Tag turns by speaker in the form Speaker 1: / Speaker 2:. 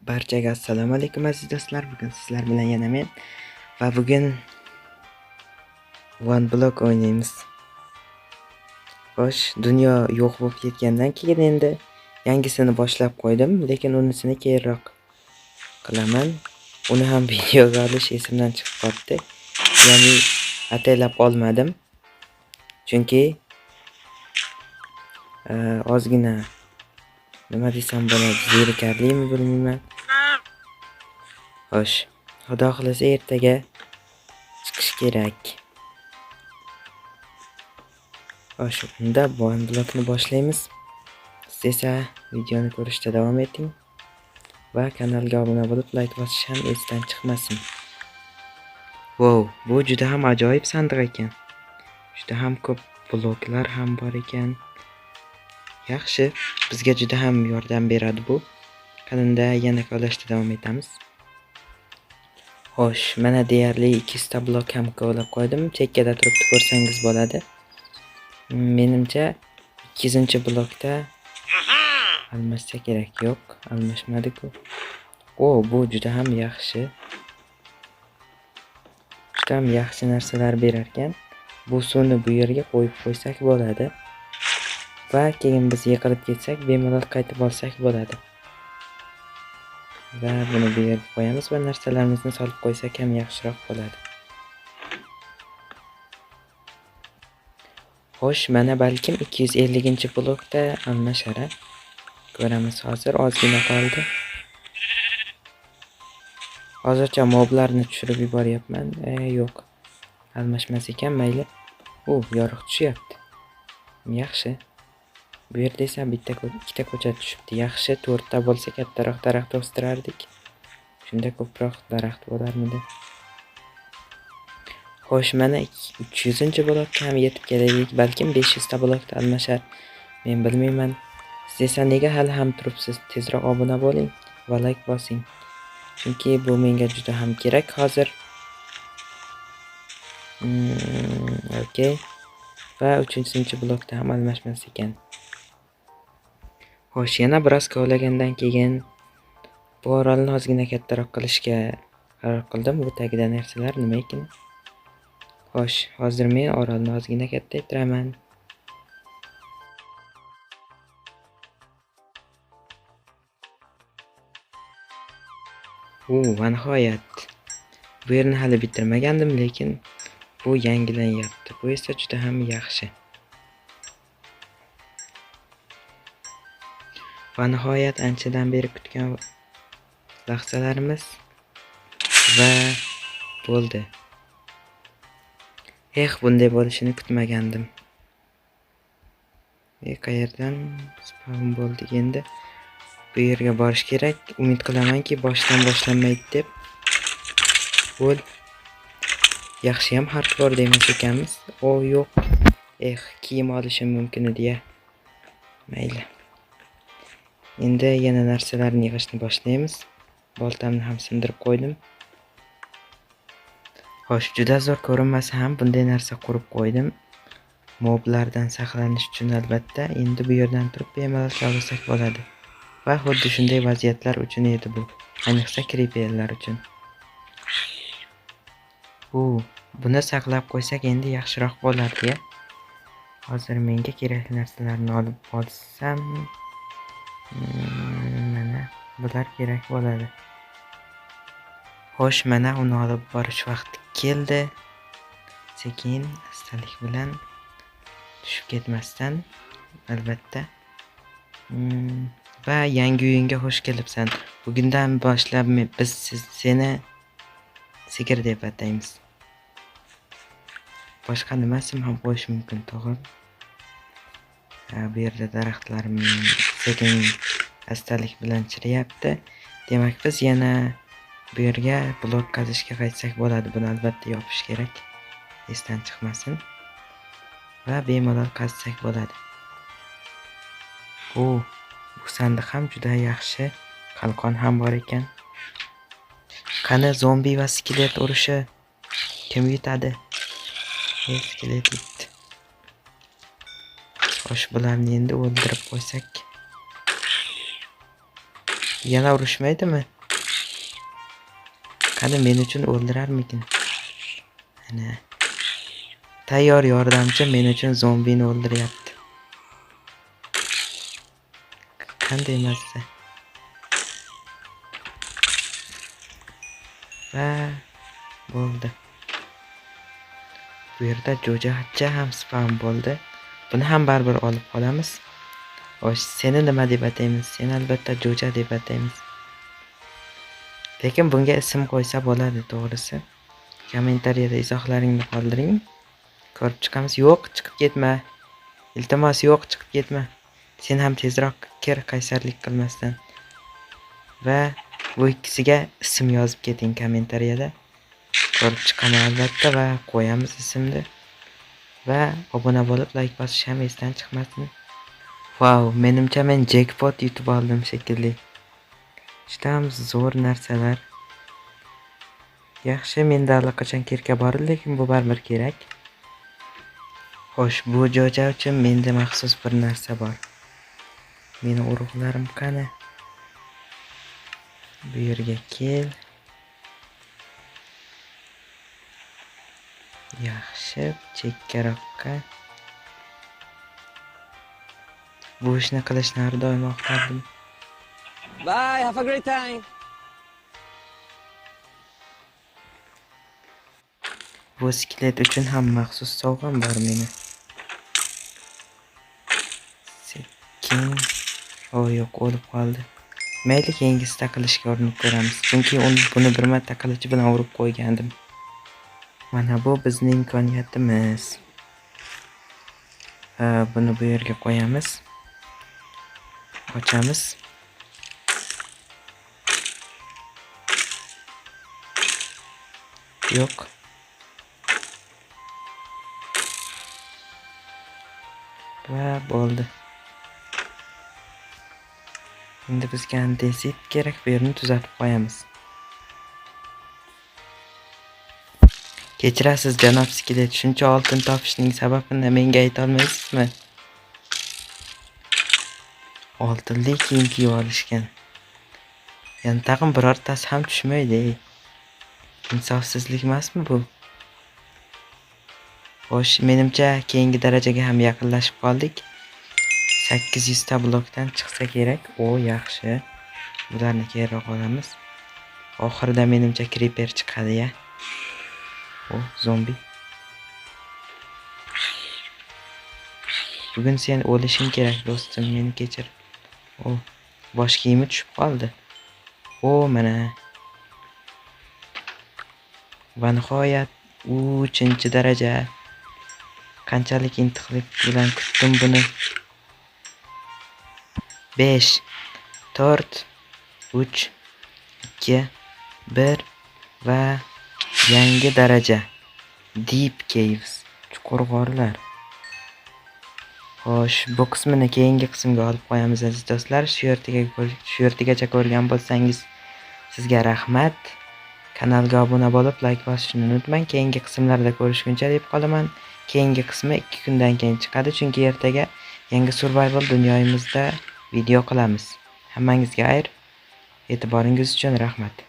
Speaker 1: Barchaga assalomu alaykum aziz do'stlar. Bugun sizlar bilan yana men va bugun One Block o'ynaymiz. Xo'sh, dunyo yo'q bo'lib ketgandan keyin endi yangisini boshlab qo'ydim, lekin unisini keyinroq qilaman. Uni ham videoga olish esimdan chiqib qoldi. Ya'ni ataylab olmadim. Chunki ozgina nima desam bo'ladi, zerikarlimi bilmayman. Xo'sh, xudo xolasa ertaga chiqish kerak. Xo'sh, unda One Blockni boshlaymiz. Siz esa videoni ko'rishda davom eting va kanalga obuna bo'lib like bosish ham esdan chiqmasin. Wow, bu juda ham ajoyib sandiq ekan. Juda ham ko'p bloklar ham bor ekan. Yaxshi, bizga juda ham yordam beradi bu. Qanunda yana kovlashda davom etamiz. Xo'sh, mana deyarli 200 ta blok ham kovlab qo'ydim. Chekkada turibdi, ko'rsangiz bo'ladi. Menimcha 2-blokda almashsa kerak. Yo'q, almashmadi-ku. Bu juda ham yaxshi. Juda ham yaxshi narsalar berar ekan. Bu suvni bu yerga qo'yib qo'ysak bo'ladi. Va keyin biz yiqilib ketsak, bemalol qaytib olsak bo'ladi. Va buni bu yerga qo'yamiz va narsalarimizni solib qo'ysak ham yaxshiroq bo'ladi. Xo'sh, mana balkim 250-blokda almashar. Ko'ramiz hozir, ozgina qoldi. Hozircha moblarni tushirib yuboryapman. Yo'q. Almashmas ekan, mayli. Yorug' tushyapti. Yaxshi. Bu yerda esa ikkita ko'chat tushibdi. Yaxshi, 4 ta bo'lsa kattaroq daraxt o'stirardik. Shunda ko'proq daraxt bo'larmidi. Xo'sh, mana 300-blokka ham yetib keldik. Balkim 500 ta blokda almashar. Men bilmayman. Siz esa nega hali ham turibsiz? Tezroq obuna bo'ling va like bosing. Chunki bu menga juda ham kerak hozir. Okay. Va 3-blokda ham almashmas ekan. Xo'sh, yana biroz kovlagandan keyin bu orolni ozgina kattaroq qilishga qaror qildim. Bu tagida narsalar nima ekan? Xo'sh, hozir men orolni ozgina kattaytiraman. Va nihoyat. Bu yerni hali bitirmagandim, lekin bu yangilanyapti. Bu esa juda ham yaxshi. Va nihoyat anchadan beri kutgan lahzalarimiz va bo'ldi. Bunday bo'lishini kutmagandim. Qayerdan spawn bo'ldik endi? Bu yerga borish kerak. Umid qilamanki, boshdan boshlanmaydi deb. Yaxshi ham hardcore demas ekanmiz. Yo'q. Kiyim olishim mumkin edi-ya. Mayli. Endi yana narsalarni yig'ishni boshlaymiz. Boltamni ham sindirib qo'ydim. Xo'sh, juda zo'r ko'rinmasa ham bunday narsa qurib qo'ydim. Moblardan saqlanish uchun albatta. Endi bu yerdan turib bemalol kovlasak bo'ladi. Va xuddi shunday vaziyatlar uchun edi bu. Ayniqsa creeperlar uchun. Buni saqlab qo'ysak endi yaxshiroq bo'lardi-ya. Hozir menga kerakli narsalarni olib olsam, mana bular kerak bo'ladi. Xo'sh, mana uni olib borish vaqti keldi. Sekin, astalik bilan tushib ketmasdan, albatta. Va yangi uyingga xush kelibsan. Bugundan boshlab biz seni sigir deb ataymiz. Boshqa nimasim ham qo'yish mumkin, to'g'ri? Bu yerda daraxtlarim sekin astalik bilan chiriyapti. Demak, biz yana bu yerga blok qazishga qaytsak bo'ladi. Buni albatta yopish kerak. Esdan chiqmasin. Va bemalol qazsak bo'ladi. Bu sandiq ham juda yaxshi. Qalqon ham bor ekan. Qani zombi va skelet urushi kim yutadi? Skelet yutdi. Xo'sh, bularni endi o'ldirib qo'ysak. Yana urushmaydimi? Qani men uchun o'ldirarmikin? Ana. Tayyor yordamchi men uchun zombini o'ldiryapti. Qanday mazza. Va bo'ldi. Bu yerda jo'jacha ham spam bo'ldi. Buni ham baribir olib qolamiz. Xo'sh, seni nima deb ataymiz? Seni albatta jo'ja deb ataymiz. Lekin bunga ism qo'ysa bo'ladi, to'g'risi. Kommentariyada izohlaringni qoldiring. Ko'rib chiqamiz. Yo'q, chiqib ketma. Iltimos, yo'q, chiqib ketma. Sen ham tezroq kir, qaysarlik qilmasdan. Va bu ikkisiga ism yozib keting kommentariyada. Ko'rib chiqaman albatta va qo'yamiz ismni. Va obuna bo'lib, like bosish ham esdan chiqmasin. Wow, menimcha men jackpot yutib oldim shekilli. Juda zo'r narsalar. Yaxshi, menda allaqachon kirka bor, lekin bu baribir kerak. Xo'sh, bu jo'ja uchun menda maxsus bir narsa bor. Meni urug'larim qani? Bu yerga kel. Yaxshi, chekkaroqqa. Bu ishni qilishni har doim xohlardim.
Speaker 2: Bye, have a great time.
Speaker 1: Bu skelet uchun ham maxsus sovg'am bor meni. Sekin. Yo'q, o'lib qoldi. Mayli, keyingisida qilishga urinib ko'ramiz. Chunki buni bir marta qilichi bilan urib qo'ygandim. Mana bu bizning imkoniyatimiz. Buni bu yerga qo'yamiz. Ochamiz. Yo'q. Va bo'ldi. Endi bizga andesit kerak, bu yerni tuzatib qo'yamiz. Kechirasiz janob skelet, shuncha oltin topishning sababini menga ayta olmaysizmi? Oltinli kiyim kiyib olishgan. Yani tag'in birortasi ham tushmaydi. Insofsizlik emasmi bu? Xo'sh, menimcha keyingi darajaga ham yaqinlashib qoldik. 800 ta blokdan chiqsa kerak. O, yaxshi. Bularni keyinroq olamiz. Oxirida menimcha creeper chiqadi ya. O, zombi. Bugun sen o'lishing kerak, do'stim, meni kechir. O, bosh kiyimi tushib qoldi. O, mana. Va nihoyat 3-daraja. Qanchalik intiqlik bilan kutdim buni. 5 4 3 2 1 va yangi daraja. Deep Caves, chuqur g'orlar. Xo'sh, bu qismini keyingi qismga olib qo'yamiz aziz do'stlar. Shu yergacha ko'rgan bo'lsangiz sizga rahmat. Kanalga obuna bo'lib, like bosishni unutmang. Keyingi qismlarda ko'rishguncha deb qolaman. Keyingi qismi 2 kundan keyin chiqadi, chunki ertaga yangi survival dunyoyimizda video qilamiz. Hammangizga e'tiboringiz uchun rahmat.